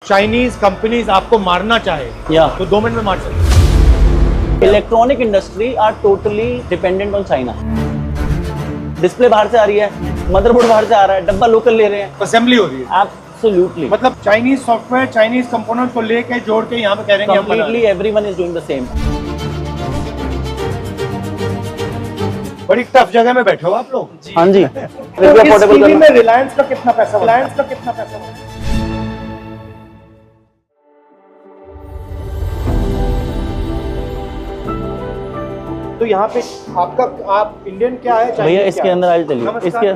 Chinese companies आपको मारना चाहे तो 2 मिनट में मार सकते। Electronic industry are totally dependent on China. Display बाहर से आ रही है, मदरबोर्ड बाहर से आ रहा है, डब्बा लोकल ले रहे हैं, असेंबली हो रही है। एब्सोल्युटली, मतलब चाइनीज सॉफ्टवेयर, चाइनीज कंपोनेंट को लेके जोड़ के यहाँ पे कह रहे हैं completely everyone is doing the same. बड़ी टफ जगह में बैठे हो आप लोग। हाँ जी। तो इस टीवी में रिलायंस का कितना पैसा बना? तो यहाँ पे आप इंडियन क्या है? भैया इसके अंदर आज चलिए, इसके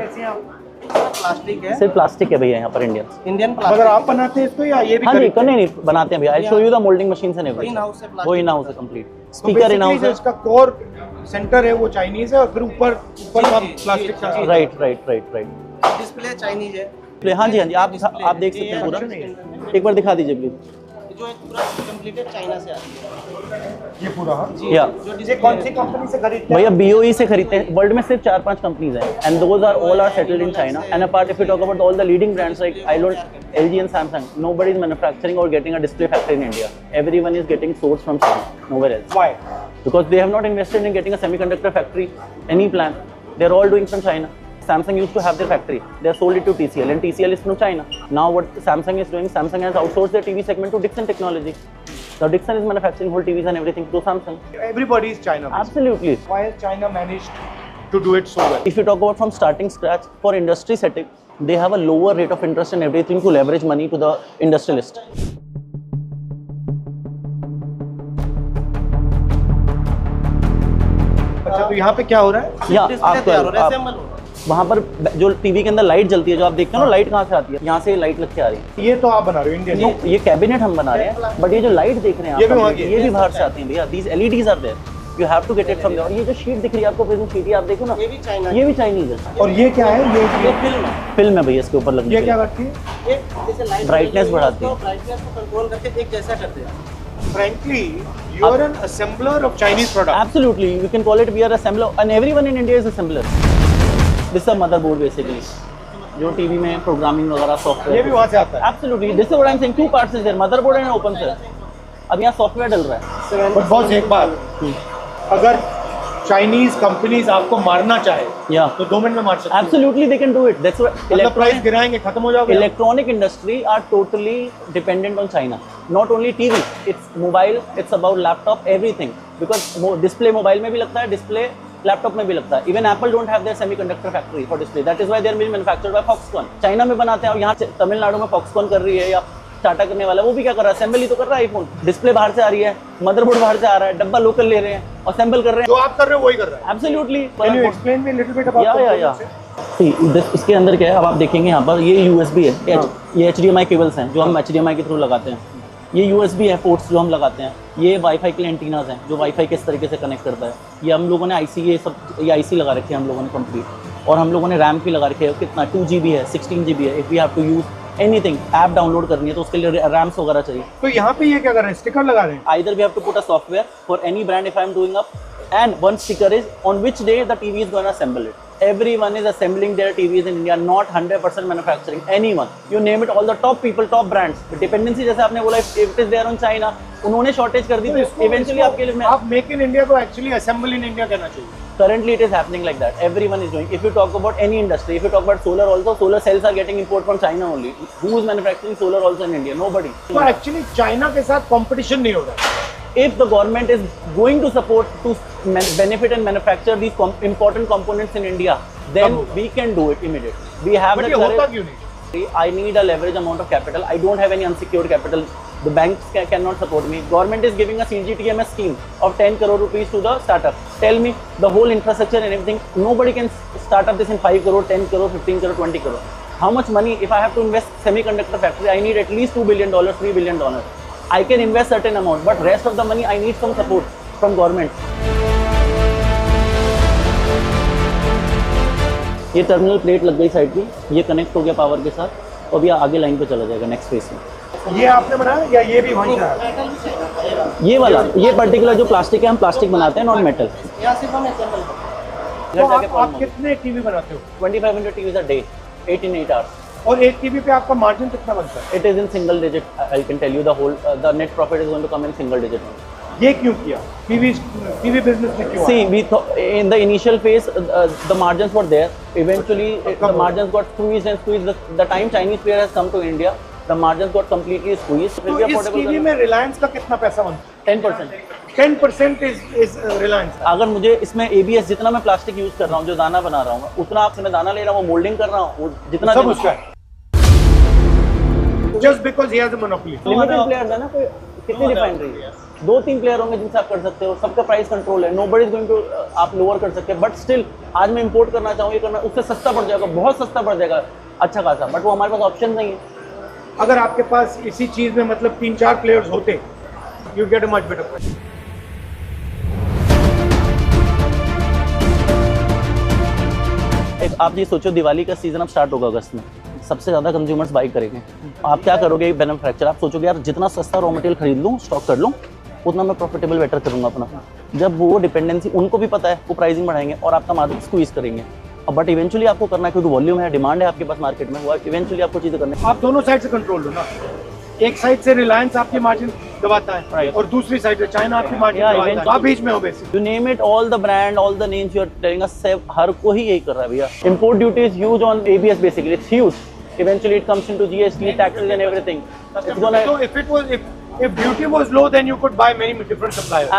प्लास्टिक है, सिर्फ प्लास्टिक है भैया यहाँ पर इंडियन प्लास्टिक। मगर आप बनाते हैं इसको या ये भी? हाँ जी, नहीं बनाते हैं भैया। I show you the moulding machine and everything. वो इन हाउस है कंप्लीट। स्पीकर इन हाउस है। इसका कोर सेंटर है वो चाइनीज है और फिर ऊपर प्लास्टिक का। राइट। डिस्प्ले चाइनीज है। हाँ जी, आप देख सकते हैं पूरा। एक बार दिखा दीजिए प्लीज। जो एक पूरा कंप्लीटेड चाइना से आती है ये पूरा। हाँ जी। या ये कौन सी कंपनी से खरीदते हैं? भैया BOE से खरीदते हैं। वर्ल्ड में सिर्फ 4-5 कंपनीज हैं and those are all are settled in China and apart if you talk about all the leading brands like LG and Samsung, nobody is manufacturing or getting a display factory in India. Everyone is getting source from China, nowhere else. Why? Because they have not invested in getting a semiconductor factory, any plan. They're all doing from China. Samsung used to have their factory. They have sold it to TCL and TCL is from China. Now what Samsung is doing, Samsung has outsourced their TV segment to Dixon Technology. So Dixon is manufacturing whole TVs and everything to Samsung. Everybody is China. Absolutely. Why has China managed to do it so well? If you talk about from starting scratch, for industry setting, they have a lower rate of interest and everything to leverage money to the industrialist. अच्छा, तो यहाँ पे क्या हो रहा है? या आप वहाँ पर जो टीवी के अंदर लाइट जलती है, जो आप देखते हो ना, लाइट कहाँ से आती है? यहाँ से लाइट लग के आ रही है। ये तो आप बना रहे हो इंडियन? ये कैबिनेट हम बना रहे हैं, बट ये जो लाइट देख रहे हैं ये आप, भी वहाँ की? ये भी बाहर से आती है भैया। These LEDs are there, you have to get it from there. और ये जो शीट दिख रही है आपको, प्रिज्म शीट, ये आप देखो ना, ये भी चाइना, ये भी चाइनीज है। और ये क्या है? ये फिल्म है भैया, इसके ऊपर लगने ये क्या करती है? एक जैसे लाइट ब्राइटनेस बढ़ाती है, ब्राइटनेस को कंट्रोल करके एक जैसा करते हैं। Frankly, you are an assembler of Chinese products. Absolutely, you can call it we are assembler and everyone in India is assembler. This is a motherboard basically, जो TV में प्रोग्रामिंग वगैरह software. ये भी वहाँ से आता है? Absolutely, this is what I'm saying. 2 parts is there, motherboard and open cell. अब यहाँ सॉफ्टवेयर डल रहा है। But boss, एक बात, अगर चाइनीज कंपनीज आपको मारना चाहे तो 2 मिनट में मार सकते हैं। Absolutely, they can do it. That's what price गिराएंगे, खत्म हो जाओगे। Electronic industry are totally dependent on China. Not only TV, it's mobile, it's about laptop, everything. Because display mobile में भी लगता है, display लैपटॉप में भी लगता है। Even Apple don't have their semiconductor factory for display. That is why they are being manufactured by Foxconn. China में बनाते हैं और यहाँ तमिलनाडु में Foxconn कर रही है या टाटा करने वाला, वो भी क्या कर रहा है? असेंबली तो कर रहा है आईफोन। डिस्प्ले बाहर से आ रही है, मदरबोर्ड बाहर से आ रहा है, डब्बा लोकल ले रहे हैं, असेंबल कर रहे हैं। जो आप कर रहे हो वही कर रहा है। Absolutely. Can you explain me a little bit about इसके अंदर क्या है, अब आप देखेंगे यहाँ पर ये USB है, ये HDMI केबल्स हैं जो हम HDMI के थ्रू लगाते हैं। ये USB है, पोर्ट्स जो हम लगाते हैं। ये वाईफाई के लिए एंटीनाज हैं जो वाईफाई किस तरीके से कनेक्ट करता है। ये हम लोगों ने ये IC लगा रखी है हम लोगों ने कंप्लीट। और हम लोगों ने रैम भी लगा रखी है, कितना 2 GB है, 16 GB है। If we have to use anything, app download करनी है तो उसके लिए रैम्स वगैरह चाहिए। तो यहाँ पे ये क्या कर रहे हैं? स्टिकर लगा रहे हैं? Either we have to put a software for any brand if I am doing up, and one sticker is on which day the TV is going to assemble it. Everyone is assembling their TVs in India, not 100% manufacturing. Anyone, you name it, all the top people, top brands. Dependency जैसे आपने बोला, if it is there on China, उन्होंने shortage कर दी तो eventually आपके लिए आप make in India को एक्चुअली असेंबल इन इंडिया कहना चाहिए। Currently it is happening like that. Everyone is doing. If you talk about any industry, if you talk about solar also, solar cells are getting import from China only. Who is manufacturing solar also in India? Nobody. तो actually China के साथ competition नहीं हो रहा है। If the government is going to support to benefit and manufacture these important components in India, then we can do it immediately. We have the होता क्यों नहीं? I need a leverage amount of capital. I don't have any unsecured capital. The banks cannot support me. Government is giving a CGTMS scheme of 10 crore rupees to the startup. Tell me the whole infrastructure and everything. Nobody can start up this in 5 crore, 10 crore, 15 crore, 20 crore. How much money? If I have to invest semiconductor factory, I need at least $2 billion, $3 billion. I can invest certain amount, but rest of the money I need some support from government. ये terminal plate लग गई side की, ये connect हो गया power के साथ और अभी आगे लाइन पे चला जाएगा नेक्स्ट फेज में। ये आपने बनाया या ये भी वहीं से आया? ये वाला, ये पर्टिकुलर जो प्लास्टिक है, हम प्लास्टिक बनाते हैं, नॉन मेटल। यहाँ सिर्फ हम असेंबल करते हैं। तो आप कितने टीवी बनाते हो? 2500 TVs a day, 8 in 8 hours. और एक टीवी पे आपका मार्जिन कितना बनता है? It is in single digit. I can tell you the whole the net profit is going to come in single digit. ये क्यों किया? टीवी बिजनेस में क्यों? See, we thought in the initial phase the margins were there. Eventually the margins got squeezed and squeezed. The time Chinese player has come to India, the margins got completely squeezed. तो इस TV में रिलायंस का कितना पैसा बनता है? 10%. 10% is Reliance. अगर मुझे इसमें ABS जितना मैं प्लास्टिक यूज कर रहा हूँ, जो दाना बना रहा हूँ, उतना आपसे मैं दाना ले रहा हूँ, वो मोल्डिंग कर रहा हूँ, वो जितना सब उसका है। Just because he has a monopoly. Limited players है ना, कोई कितनी रिफाइनरी है, 2-3 प्लेयर होंगे जिनसे आप कर सकते हो, सबका प्राइस कंट्रोल है, नोबडी इज गोइंग टू आप लोअर कर सकते हैं, बट स्टिल आज मैं इंपोर्ट करना चाहूँ, ये करना, उससे सस्ता पड़ जाएगा, बहुत सस्ता पड़ जाएगा अच्छा खासा, बट वो हमारे पास ऑप्शन नहीं है। अगर आपके पास इसी चीज में मतलब 3-4 प्लेयर्स होते, you get a much better price. आप ये सोचो, दिवाली का सीजन अब स्टार्ट होगा अगस्त में, सबसे ज़्यादा कंज्यूमर्स बाई करेंगे, आप क्या करोगे मैन्युफैक्चर, आप सोचोगे यार जितना सस्ता रॉ मटेरियल खरीद लूँ, स्टॉक कर लूँ, उतना मैं प्रॉफिटेबल बेटर करूँगा अपना। जब वो डिपेंडेंसी उनको भी पता है, वो प्राइसिंग बढ़ाएंगे और आपका मार्जिन स्क्वीज करेंगे। बट इवेंचुअली आपको करना है, क्योंकि वॉल्यूम है, डिमांड है आपके पास मार्केट में, वो इवेंचुअली आपको चीज़ें करनी है। आप दोनों साइड से कंट्रोल लो ना, एक साइड से रिलायंस आपकी मार्जिन दबाता है Right. और दूसरी साइड से चाइना आपकी मार्जिन Yeah, दबाता है, आप बीच में हो basic. You name it, all the brand, all the names you are telling us, हर कोई यही कर रहा है भैया। Import duty is huge on ABS basically, it's huge. Eventually it comes into GST, taxes and everything. It's gonna. So if duty was low, then you could buy many different suppliers.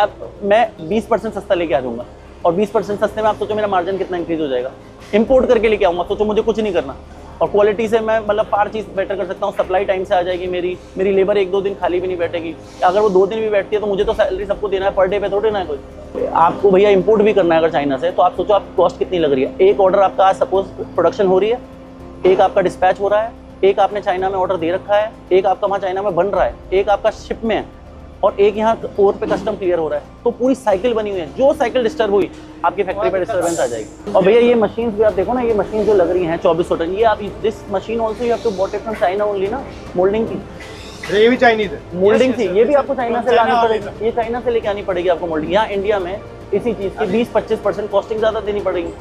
मैं 20% सस्ता लेके आ जाऊंगा और 20% सस्ते में आप सोचो मेरा मार्जिन कितना इंक्रीज हो जाएगा। इंपोर्ट करके लेके आऊंगा, सोचो मुझे कुछ नहीं करना और क्वालिटी से मैं मतलब पार चीज़ बेटर कर सकता हूँ, सप्लाई टाइम से आ जाएगी, मेरी लेबर 1-2 दिन खाली भी नहीं बैठेगी, अगर वो 2 दिन भी बैठती है तो मुझे तो सैलरी सबको देना है, पर डे पे थोड़ी ना है कोई। आपको भैया इंपोर्ट भी करना है अगर चाइना से, तो आप सोचो आप कॉस्ट कितनी लग रही है। एक ऑर्डर आपका आज सपोज प्रोडक्शन हो रही है, एक आपका डिस्पैच हो रहा है, एक आपने चाइना में ऑर्डर दे रखा है, एक आपका वहाँ चाइना में बन रहा है, एक आपका शिप में है और एक यहाँ पोर्ट पे कस्टम क्लियर हो रहा है, तो पूरी साइकिल बनी हुई है। जो साइकिल डिस्टर्ब हुई आपकी फैक्ट्री पे डिस्टर्बेंस आ जाएगी। और भैया ये मशीन भी आप देखो ना, ये मशीन जो लग रही हैं 2400 टन, ये आप this machine also you have to bought it from China only ना, मोल्डिंग की। ये भी चाइनीज है, मोल्डिंग थी, ये भी आपको चाइना से लानी पड़ेगी, ये चाइना से लेके आनी पड़ेगी आपको मोल्डिंग। यहाँ इंडिया में इसी चीज़ की 20-25% कॉस्टिंग ज़्यादा देनी पड़ेगी।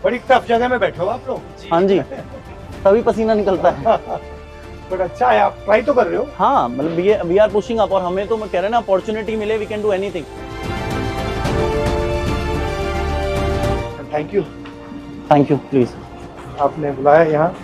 बड़ी टफ जगह में बैठे हो आप लोग। हाँ जी, तभी पसीना निकलता है। बट अच्छा है, आप ट्राई तो कर रहे हो। हाँ, मतलब वी आर पुशिंग अप, और हमें तो मैं कह रहा है ना, अपॉर्चुनिटी मिले we can do anything. Thank you please. आपने बुलाया यहाँ।